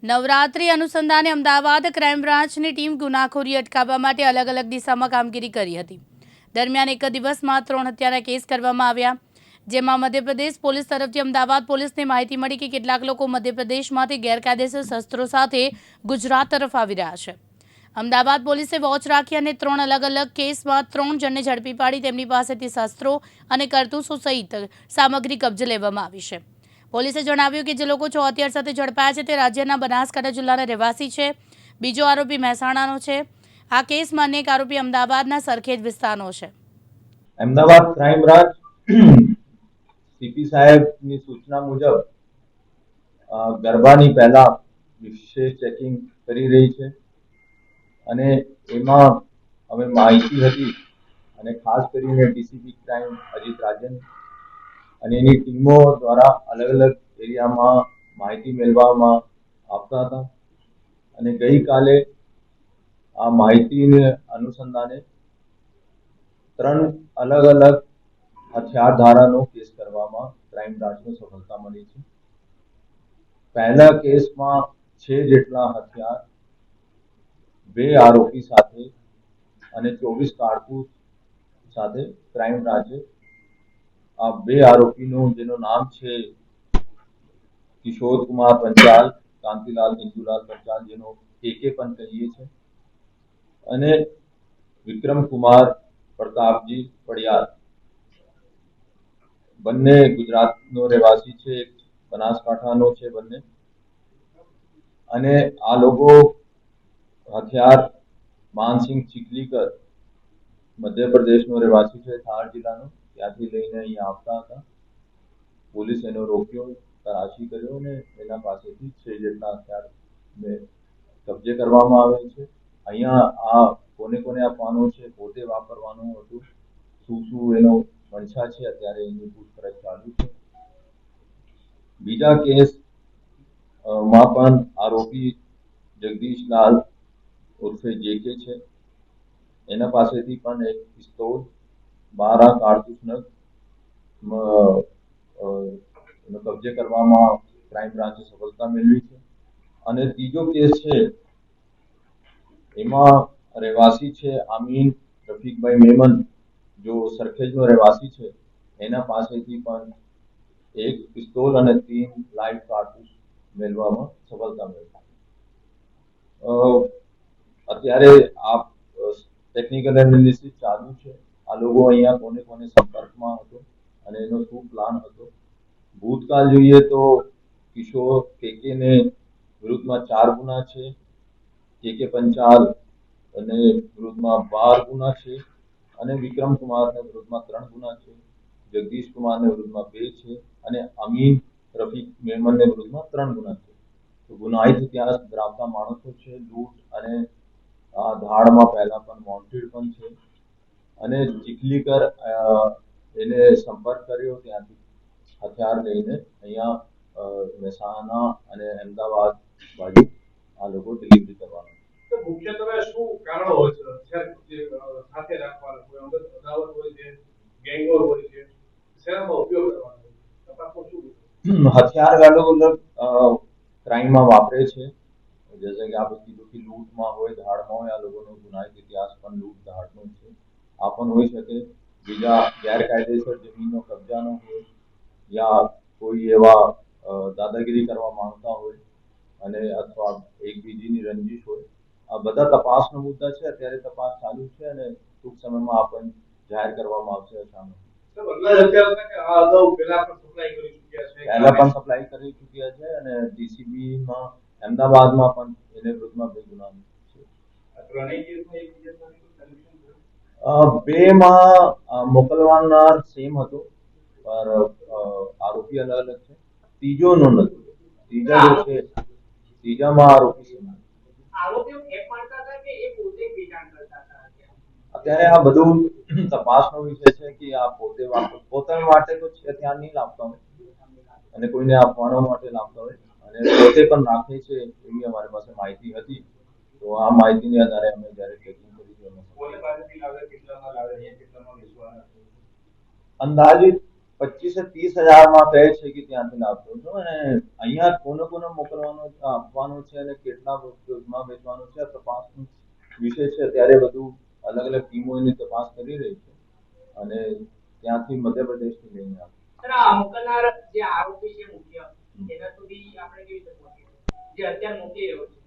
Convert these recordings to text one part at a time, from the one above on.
નવરાત્રી અનુસંધાને અમદાવાદ ક્રાઇમ બ્રાન્ચની ટીમ ગુનાખોરી અટકાવવા માટે અલગ અલગ દિશામાં કામગીરી કરી હતી. દરમિયાન એક દિવસમાં 3 હત્યાના કેસ કરવામાં આવ્યા, જેમાં મધ્યપ્રદેશ પોલીસ તરફથી અમદાવાદ પોલીસને માહિતી મળી કે કેટલાક લોકો મધ્યપ્રદેશમાંથી ગેરકાયદેસર શસ્ત્રો સાથે ગુજરાત તરફ આવી રહ્યા છે. અમદાવાદ પોલીસે વોચ રાખી અને 3 અલગ અલગ કેસમાં 3 જણને ઝડપી પાડી તેમની પાસેથી શસ્ત્રો અને કારતૂસો સહિત સામગ્રી કબજે લેવામાં આવી છે. પોલીસે જણાવ્યું કે જે લોકો 6 હથિયાર સાથે ઝડપાયા છે તે રાજ્યના બનાસકાંઠા જિલ્લાના રહેવાસી છે. બીજો આરોપી મહેસાણાનો છે. આ કેસમાં અનેક આરોપી અમદાવાદના સરખેજ વિસ્તારનો છે. અમદાવાદ ક્રાઇમ બ્રાન્ચ સીપી સાહેબની સૂચના મુજબ ગરબાની પહેલા વિશેષ ચેકિંગ કરી રહી છે અને એમાં અમે માહિતી હતી અને ખાસ કરીને ડીસીપી ક્રાઇમ અજીત રાજન અને એની ટીમો દ્વારા અલગ અલગ એરિયામાં માહિતી મેળવવામાં આવતા હતા અને ગઈકાલે આ માહિતીને અનુસંધાને 3 અલગ અલગ હથિયાર ધારાનો કેસ કરવામાં ક્રાઇમ બ્રાન્ચને સફળતા મળી છે. પહેલા કેસમાં 6 જેટલા હથિયાર, 2 આરોપી સાથે અને 24 કારતૂસ સાથે ક્રાઇમ બ્રાન્ચે આ 2 આરોપીનું જેનું નામ છે કિશોર કુમાર પંચાલ, કાંતિલાલ હિન્દુલાલ પંચાલ, જેનો કેકે પણ કહીએ છીએ, અને વિક્રમ કુમાર પ્રતાપજી પડિયાર, બંને ગુજરાતનો રહેવાસી છે, એક બનાસકાંઠાનો છે બંને. અને આ લોકો હથિયાર માનસિંહ ચીખલીકર મધ્યપ્રદેશનો રહેવાસી છે, થાર જિલ્લાનો, ત્યાંથી લઈને અહીંયા આવતા હતા. પોલીસ એનો રોક્યો, તલાશી કર્યો અને એના પાસેથી 6 જેટલા હથિયાર કબજે કરવામાં આવે છે. અહીંયા આ કોને કોને આપવાનું છે, પોતે વાપરવાનું હતું, શું એનો મંશા છે, અત્યારે એની પૂછપરછ ચાલુ છે. બીજા કેસ માં પણ આરોપી જગદીશલાલ ઉર્ફે જેકે છે, એના પાસેથી પણ એક પિસ્તોલ, 12 કારતૂસ કબજે કરવામાં ક્રાઇમ બ્રાન્ચે સફળતા મેળવી છે. અને ત્રીજો કેસ છે એમાં રહેવાસી છે આમીન રફીકભાઈ મેમન, જો સરખેજનો રહેવાસી છે, એના પાસેથી પણ એક પિસ્તોલ અને 3 લાઇવ કારતૂસ મેળવવામાં સફળતા મળી. અત્યારે આ ટેકનિકલ એનાલિસિસ ચાલુ છે. આ લોકો અહીંયા કોને કોને સંપર્કમાં હતો અને એનો શું પ્લાન હતો. ભૂતકાળ જોઈએ તો કિશોર કેકેને વિરુદ્ધમાં 4 ગુના છે, કેકે પંચાલ અને વિરુદ્ધમાં 12 ગુના છે, અને વિક્રમ કુમારને વિરુદ્ધમાં 3 ગુના છે, જગદીશ કુમારને વિરુદ્ધમાં 2 છે, અને અમીન રફીક મેમનને વિરુદ્ધમાં 3 ગુના છે. તો ગુનાહિત ઇતિહાસ ધરાવતા માણસો છે, લૂંટ અને ધાડમાં પહેલા પણ વોન્ટેડ પણ છે. અને ચીખલીકર એને સંપર્ક કર્યો, ત્યાંથી હથિયાર લઈને અહીંયા મહેસાણા અને અમદાવાદ બાજુ આ લોકો ડિલિવરી કરવાના. મુખ્યત્વે શું કારણો હોય છે સાથે રાખવાના? કોઈ અંગત અદાવત હોય છે, ગેંગવોર હોય છે, શેનામાં ઉપયોગ કરવાનો? તપાસમાં શું હથિયાર अलग अलग ક્રાઇમમાં વાપરે છે. जैसे कि आप कीधું કે લૂંટમાં હોય, ધાડમાં હોય, આ લોકોનો ગુનાહિત ઇતિહાસ પણ લૂંટ ધાડનો છે. આ પણ હોઈ શકે. બીજા ગેરકાયદેસર જમીનનો કબજાનો હોય, યા કોઈ એવા દાદાગીરી કરવા માંગતા હોય અને અથવા એકબીજીની રંજીશ હોય. આ બધા તપાસનો મુદ્દા છે. અત્યારે તપાસ ચાલુ છે અને ટૂંક સમયમાં આપણને જાહેર કરવામાં આવશે. અચાનક પહેલા પણ સપ્લાય કરી ચૂક્યા છે અને ડીસીબીમાં અમદાવાદમાં પણ એને વિરુદ્ધમાં 2 ગુના છે. બેમાં મોકલવાનાર સેમ હતો, પર આરોપી અલગ અલગ છે. ત્રીજોનો નથી. ત્રીજા જે છે, ત્રીજામાં આરોપી સેમ. અત્યારે આ બધું તપાસનો વિષય છે કે આ પોતાના માટે તો હથિયાર નહીં લાવતા હોય અને કોઈને આપવા માટે લાવતા હોય અને પોતે પણ રાખે છે, એવી અમારી પાસે માહિતી હતી. તો આ માહિતીને આધારે અમે જ્યારે ચેકિંગ કરી, અંદાજિત 25 થી 30 હજારમાં કહે છે કે ત્યાંથી લાવતો હતો અને અહીંયા કોને મોકલવાનો આપવાનો છે અને કેટલા ઉપયોગમાં વેચવાનો છે આ તપાસનો વિષય છે. ત્યારે બધું અલગ અલગ ટીમો એની તપાસ કરી રહી છે અને ત્યાંથી મધ્યપ્રદેશથી લઈને આવે. સર, આ મોકલનાર જે આરોપી છે મુખ્ય, એના સુધી આપણે કેવી રીતે પહોંચીએ જે અત્યારે મોકલી રહ્યો છે?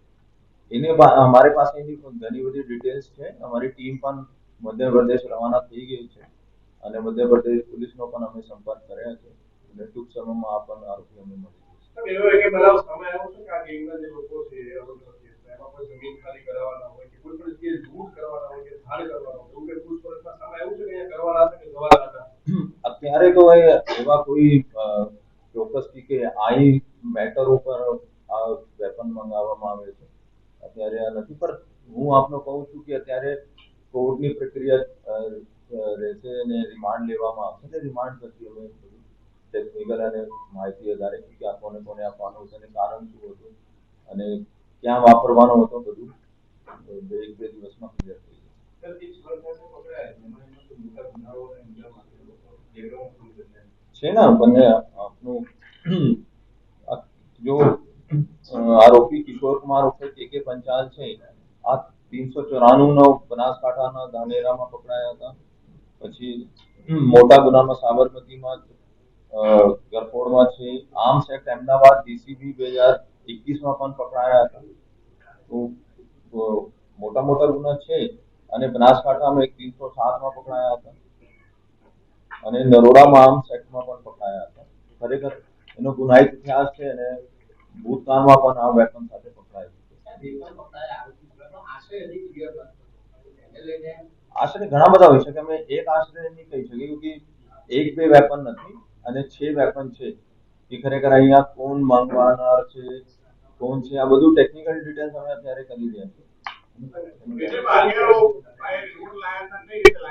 અમારી પાસે એની ઘણી બધી ડિટેલ્સ છે. અમારી ટીમ પણ મધ્યપ્રદેશ રવાના થઈ ગઈ છે અને મધ્યપ્રદેશ પોલીસનો પણ અમે સંપર્ક કર્યા છે અને ટૂંક સમયમાં આપણને આરોપી અમે મળી જશે. સાહેબ, એવો એક બનાવ સામે આવ્યો છે કે આ ગેંગના જે લોકો છે અલગ અલગ કેસમાં એમાં કોઈ જમીન ખાલી કરાવવાના હોય કે કોઈ પણ જગ્યાએ લૂંટ કરવાના હોય કે ધાડ કરવાના હોય એવું કંઈ પૂછપરછમાં સામે આવ્યું છે કે અહીંયા કરવાના હતા કે જવાના હતા? અત્યારે તો એવા કોઈ ચોક્કસથી કે આ મેટર ઉપર આ વેપન મંગાવવામાં આવે છે અત્યારે આ નથી. પણ હું આપને કહું છું કે અત્યારે કોર્ટની પ્રક્રિયા રહેશે અને રિમાન્ડ લેવામાં આવશે અને રિમાન્ડ પછી અમે ટેકનિકલ અને માહિતી આધારે કે આ કોને આપવાનું હતું અને કારણ શું હતું અને ક્યાં વાપરવાનો હતો બધું એક બે દિવસમાં ક્લિયર થઈ જશે. સર, જે છ જણને પકડાયા એમાં તો મોટા ગુનાઓ અને અંજામ આપેલો હતો. બેકગ્રાઉન્ડ શું છે? છે ને બંને આપનું જો આરોપી કિશોર કુમાર ઉર્ફે કે પંચાલ છે આ 394 નો બનાસકાંઠાના ધાનેરામાં પકડાયા હતા. પછી મોટા ગુનામાં સાબરમતીમાં ગરફોડમાં છે. આર્મ્સ એક્ટ અમદાવાદ DCB 2021માં પણ પકડાયા હતા. તો મોટા ગુના છે અને બનાસકાંઠામાં એક 307માં પકડાયા હતા અને નરોડામાં આર્મ્સ એક્ટમાં પણ પકડાયા હતા. ખરેખર એનો ગુનાહિત ઇતિહાસ છે અને ભૂતકાળમાં પણ આ વેપન સાથે પકડાય છે. આશરે ઘણા બધા હોય શકે. અમે એક આશરે નહીં કહી શકીએ કે એક બે વેપન નથી અને 6 વેપન છે. એ ખરેખર અહીંયા કોણ માંગવાનાર છે કોણ છે આ બધું ટેકનિકલ ડિટેલ્સ અમે અત્યારે કરી રહ્યા છીએ.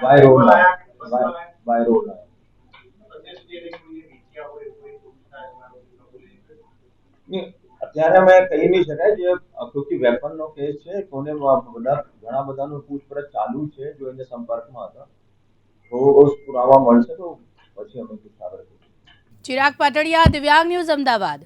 બાય રોડ લાયા. અત્યારે અમે કહી નહીં શકાય જે ક્યોંકિ વેપનનો કેસ છે કોને ઘણા બધાનો પૂછપરછ ચાલુ છે જો એને સંપર્કમાં હતા તો પુરાવા મળશે તો પછી અમે આગળ. ચિરાગ પાટડિયા, દિવ્યાંગ ન્યૂઝ, અમદાવાદ.